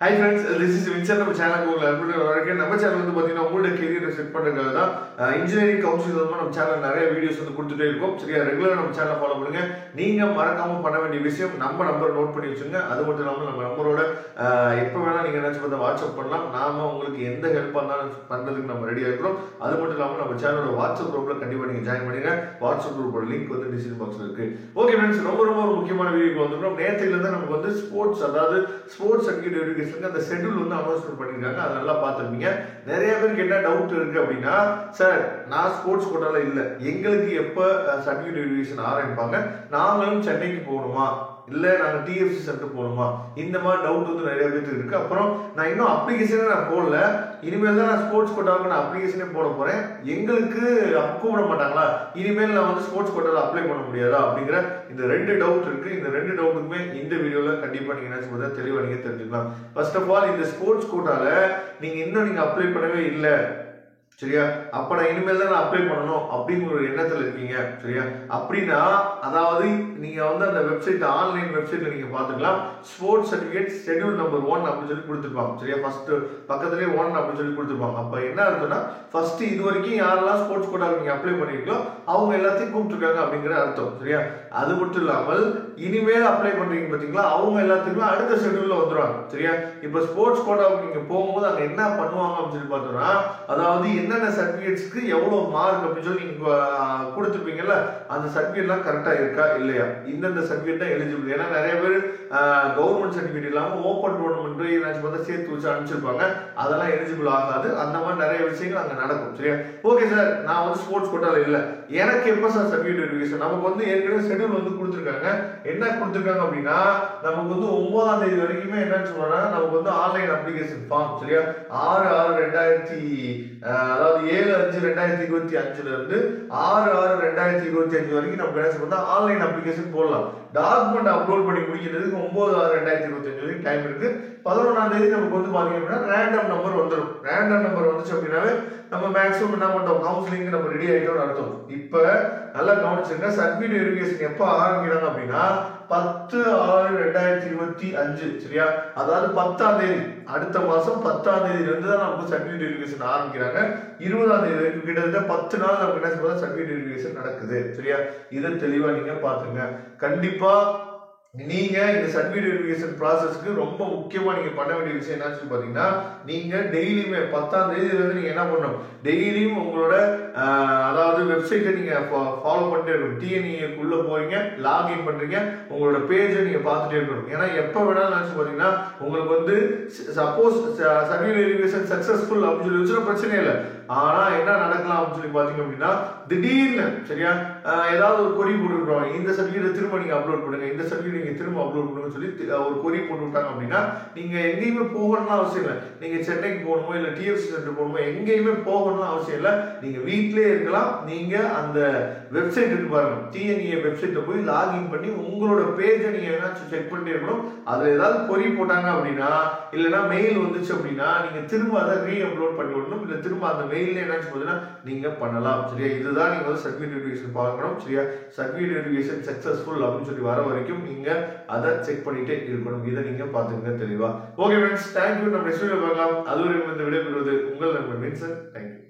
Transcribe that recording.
Hi friends, this is Vincent. நம்ம சேனலுக்கு உங்களை அன்புடன் வரவேற்கிறேன். நம்ம சேனல் வந்து பாத்தீங்கன்னா உங்களோட கெரியரை செட் பண்றதுக்காக தான் இன்ஜினியரிங் கவுன்சில் மூலமா நம்ம சேனல் நிறைய வீடியோஸ் வந்து கொடுத்துட்டே இருக்கோம். சரியா, ரெகுலரா நம்ம சேனலை ஃபாலோ பண்ணுங்க. நீங்க மறக்காம பண்ண வேண்டிய விஷயம் நம்ம நம்பர் நோட் பண்ணி வச்சுங்க. அது மட்டும் இல்லாமல் நம்ம நம்பரோட எப்போ வேணா நீங்க நினைச்சு பார்த்தா வாட்ஸ்அப் பண்ணலாம். நாம உங்களுக்கு எந்த ஹெல்ப் பண்ணாலும் பண்றதுக்கு நம்ம ரெடியா இருக்கிறோம். அது மட்டும் இல்லாமல் நம்ம சேனலோட வாட்ஸ்அப் குரூப்ல கண்டிப்பா நீங்க ஜாயின் பண்ணுங்க. வாட்ஸ்அப் குரூப்போட லிங்க் வந்து டிஸ்கிரிப்ஷன் பாக்ஸ்ல இருக்கு. ஓகே ஃப்ரெண்ட்ஸ், ரொம்ப ஒரு முக்கியமான வீடியோக்கு வந்துட்டோம். நேத்துல இருந்து நமக்கு வந்து ஸ்போர்ட்ஸ் சர்டிஃபிகேட் வெரிஃபிகேஷனுக்கு அந்த ஷெட்யூல் வந்து அனௌன்ஸ்மெண்ட் பண்ணிருக்காங்க. அதை நல்லா பார்த்துருப்பீங்க. நிறைய பேருக்கு என்ன டவுட் இருக்கு அப்படின்னா, சார் நான் ஸ்போர்ட்ஸ் கோட்டால இல்ல, எங்களுக்கு எப்ப சர்டிஃபிகேட் வெரிஃபிகேஷன் ஆரம்பிப்பாங்க, நாங்களும் சென்னைக்கு போகணுமா இல்ல நாங்க டிஎஃப்சி சென்டர் போகணுமா, இந்த மாதிரி டவுட் வந்து நிறைய பேருக்கு இருக்கு. அப்புறம் நான் இன்னும் அப்ளிகேஷனே நான் போடல, இனிமேல் தான் நான் ஸ்போர்ட்ஸ் கோட்டாவுக்கு நான் அப்ளிகேஷனே போட போறேன், எங்களுக்கு கூப்பிட மாட்டாங்களா, இனிமேல் நான் வந்து ஸ்போர்ட்ஸ் கோட்டால அப்ளை பண்ண முடியாதா அப்படிங்கிற இந்த ரெண்டு டவுட் இருக்கு. இந்த ரெண்டு டவுட்டுக்குமே இந்த வீடியோல கண்டிப்பா நீங்க என்ன சொல்றதா தெளிவா நீங்க தெரிஞ்சுக்கலாம். ஃபர்ஸ்ட் ஆஃப் ஆல், இந்த ஸ்போர்ட்ஸ் கோட்டால நீங்க இன்னும் அப்ளை பண்ணவே இல்லை, சரியா, அப்ப நான் இனிமேல் தான் நான் அப்ளை பண்ணணும் அப்படிங்கிற ஒரு எண்ணத்துல இருக்கீங்க. சரியா, அப்படின்னா அதாவது நீங்க வந்து அந்த வெப்சைட், ஆன்லைன் வெப்சைட்ல நீங்க பாத்துக்கலாம். ஸ்போர்ட்ஸ் சர்டிபிகேட் ஷெட்யூல் நம்பர் 1 அப்படின்னு சொல்லி கொடுத்துருப்பாங்க. சரியா, ஃபர்ஸ்ட் பக்கத்துலயே 1 அப்படின்னு சொல்லி கொடுத்துருப்பாங்க. அப்ப என்ன அர்த்தம்னா, ஃபர்ஸ்ட் இது வரைக்கும் யாரெல்லாம் ஸ்போர்ட்ஸ் கோட்டாக்கு நீங்க அப்ளை பண்ணிருக்கீங்களோ அவங்க எல்லாத்தையும் கூப்பிட்டுருக்காங்க அப்படிங்கிற அர்த்தம். சரியா, அது மட்டும் இல்லாமல் இனிமேல் அப்ளை பண்றீங்க பாத்தீங்களா, அவங்க எல்லாத்துக்குமே அடுத்த ஷெட்யூல்ல வந்துருவாங்க. சரியா, இப்ப ஸ்போர்ட்ஸ் கோட்டாவுக்கு நீங்க போகும்போது அங்க என்ன பண்ணுவாங்க அப்படின்னு சொல்லி பார்த்தோம்னா, அதாவது என்னென்ன சர்டிபிகேட்ஸ்க்கு எவ்வளவு மார்க் அப்படின்னு சொல்லி நீங்க கொடுத்துருப்பீங்கல்ல, அந்த சர்டிபிகேட்லாம் கரெக்டா இருக்கா இல்லையா, இந்தந்த சர்டிபிகேட் தான் எலிஜிபிள். ஏன்னா நிறைய பேர் கவர்மெண்ட் சர்டிபிகேட் இல்லாம ஓப்பன் டோர்னமெண்ட் ஏதாச்சும் பார்த்தா சேர்த்து வச்சு அனுப்பிச்சிருப்பாங்க, அதெல்லாம் எலிஜிபிள் ஆகாது. அந்த மாதிரி நிறைய விஷயங்கள் அங்க நடக்கும். சரியா, ஓகே சார், நான் வந்து ஸ்போர்ட்ஸ் கோட்டால இல்ல, எனக்கு எப்ப சார் சர்டிபிகேட் வெரிஃபிகேஷன்? நமக்கு வந்து ஏற்கனவே ஷெட்யூல் வந்து கொடுத்துருக்காங்க. என்ன கொடுத்துருக்காங்க அப்படின்னா, நமக்கு வந்து 9ஆம் தேதி வரைக்குமே என்னன்னு சொல்றாங்க, நமக்கு வந்து ஆன்லைன் அப்ளிகேஷன் ஃபார்ம், சரியா, 6/6/2000 அதாவது 7/5/2025 இருந்து 6/6/2025 வரைக்கும் நம்ம என்ன சொல்றோம்னா ஆன்லைன் அப்ளிகேஷன் போடலாம். டாக்குமெண்ட் அப்லோட் பண்ணி முடிக்கிறதுக்கு 9/6/2025 வரைக்கும் டைம் இருக்கு. 11ஆம் தேதி நமக்கு வந்து பாத்தீங்க அப்படின்னா ரேண்டம் நம்பர் வந்துடும். ரேண்டம் நம்பர் வந்துச்சு அப்படின்னாவே நம்ம மேக்ஸிமம் என்ன பண்றோம், கவுன்சிலிங் நம்ம ரெடி ஆயிட்டோம்னு அர்த்தம். இப்ப நல்லா கவனிச்சுங்க, சர்டிபிகேட் வெரிஃபிகேஷன் எப்ப ஆரம்பிக்கிறாங்க அப்படின்னா 10/6/2025. சரியா, அதாவது 10ஆம் தேதி, அடுத்த மாசம் 10ஆம் தேதியில இருந்து தான் நமக்கு சர்டிபிகேட் வெரிஃபிகேஷன் ஆரம்பிக்கிறாங்க. 20ஆம் தேதி வரைக்கும் கிட்டத்தட்ட 10 நாள் நமக்கு என்ன சொல்றது சர்டிபிகேட் வெரிஃபிகேஷன் நடக்குது. சரியா, இதை தெளிவா நீங்க பாத்துங்க. கண்டிப்பா நீங்க இந்த சர்டிபிகேட் வெரிஃபிகேஷன் ப்ராசஸ்க்கு ரொம்ப முக்கியமா நீங்க பண்ண வேண்டிய விஷயம் என்னன்னு பாத்தீங்கன்னா, நீங்க டெய்லியுமே 10ஆம் தேதியில இருந்து நீங்க என்ன பண்ணணும், டெய்லியும் உங்களோட அதாவது வெப்சைட்டை நீங்க ஃபாலோ பண்ணிட்டே இருக்கணும். டிஎன்இக்குள்ள போறீங்க, லாகின் பண்றீங்க, உங்களோட பேஜை நீங்க பார்த்துட்டே இருக்கணும். ஏன்னா எப்ப வேணாலும் நினைச்சு பாத்தீங்கன்னா உங்களுக்கு வந்து சப்போஸ் சர்டிபிகேட் வெரிஃபிகேஷன் சக்சஸ்ஃபுல் அப்படின்னு சொல்லி வச்சுன்னா பிரச்சனை இல்லை. ஆனா என்ன நடக்கலாம் அப்படின்னு சொல்லி பாத்தீங்க அப்படின்னா, திடீர்னு சரியா ஏதாவது ஒரு கொரி போட்டுருக்கோம், இந்த சர்டிபிகேட் திரும்ப நீங்க அப்லோட் பண்ணுங்க, இந்த சர்டிபிகேட் நீங்க திரும்ப அப்லோட் பண்ணுங்க சொல்லி ஒரு கொரி போட்டு விட்டாங்க அப்படின்னா, நீங்க எங்கேயுமே போகணும்னு அவசியம் இல்லை. நீங்க சென்னைக்கு போகணுமோ இல்ல டிஎஃப்சி சென்டர் போகணுமோ எங்கேயுமே போகணும்னு அவசியம் இல்லை. நீங்க வீட்டிலே இருக்கலாம். நீங்க அந்த வெப்சைட் இருக்கு பாருங்க, டிஎன்இஏ வெப்சைட்ல போய் லாகின் பண்ணி உங்களோட பேஜை நீங்க ஏதாச்சும் செக் பண்ணிட்டே இருக்கணும். அதுல ஏதாவது கொரி போட்டாங்க அப்படின்னா, இல்லைன்னா மெயில் வந்துச்சு அப்படின்னா நீங்க திரும்ப அதை ரீ அப்லோட் பண்ணி விடணும். இல்ல திரும்ப அந்த மெயில என்னாச்சு போகுதுன்னா நீங்க பண்ணலாம். சரியா, இதுதான் நீங்க வந்து சர்டிபிகேட் வெரிஃபிகேஷன் பார்க்கணும். சரியா, சர்டிபிகேட் வெரிஃபிகேஷன் சக்சஸ்ஃபுல் அப்படின்னு சொல்லி வர வரைக்கும் நீங்க அதை செக் பண்ணிட்டே இருக்கணும். இதை நீங்க பாத்துங்க தெளிவா. Okay friends, thank you. நம்ம நெக்ஸ்ட் வீடியோ பார்க்கலாம். அதுவரை இந்த விடைபெறுவது உங்கள் நண்பன் வின்சென்ட். தேங்க்யூ.